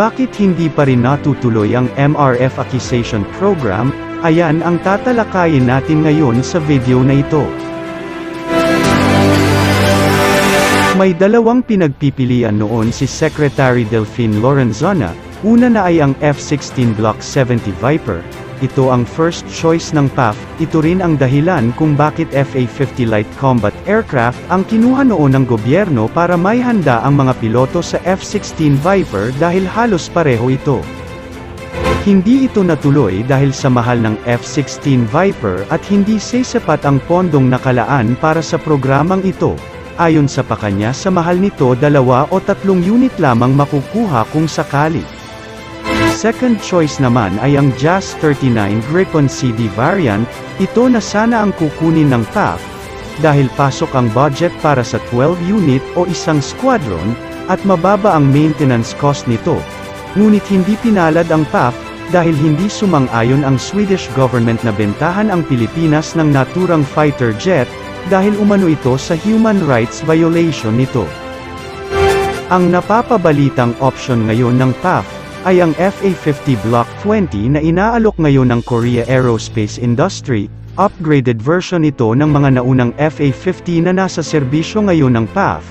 bakit hindi pa rin natutuloy ang MRF Acquisition Program? Ayan ang tatalakayin natin ngayon sa video na ito. May dalawang pinagpipilian noon si Secretary Delfin Lorenzana. Una na ay ang F-16 Block 70 Viper. Ito ang first choice ng PAF, ito rin ang dahilan kung bakit FA-50 Light Combat Aircraft ang kinuha noon ng gobyerno para may handa ang mga piloto sa F-16 Viper dahil halos pareho ito. Hindi ito natuloy dahil sa mahal ng F-16 Viper at hindi sapat ang pondong nakalaan para sa programang ito. Ayon sa pakanya sa mahal nito 2 o 3 unit lamang makukuha kung sakali. Second choice naman ay ang JAS-39 Gripen CD variant, ito na sana ang kukunin ng PAF, dahil pasok ang budget para sa 12 unit o isang squadron, at mababa ang maintenance cost nito. Ngunit hindi pinalad ang PAF, dahil hindi sumang-ayon ang Swedish government na bentahan ang Pilipinas ng naturang fighter jet, dahil umano ito sa human rights violation nito. Ang napapabalitang option ngayon ng PAF, ay ang FA-50 Block 20 na inaalok ngayon ng Korea Aerospace Industry, upgraded version ito ng mga naunang FA-50 na nasa serbisyo ngayon ng PAF,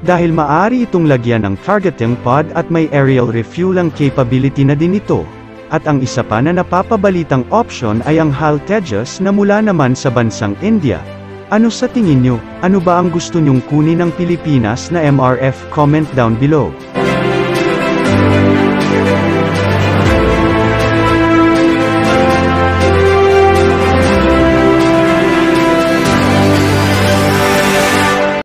dahil maaari itong lagyan ng targeting pod at may aerial refueling capability na din ito, at ang isa pa na napapabalitang option ay ang HAL Tejas na mula naman sa bansang India. Ano sa tingin nyo? Ano ba ang gusto nyong kunin ng Pilipinas na MRF? Comment down below.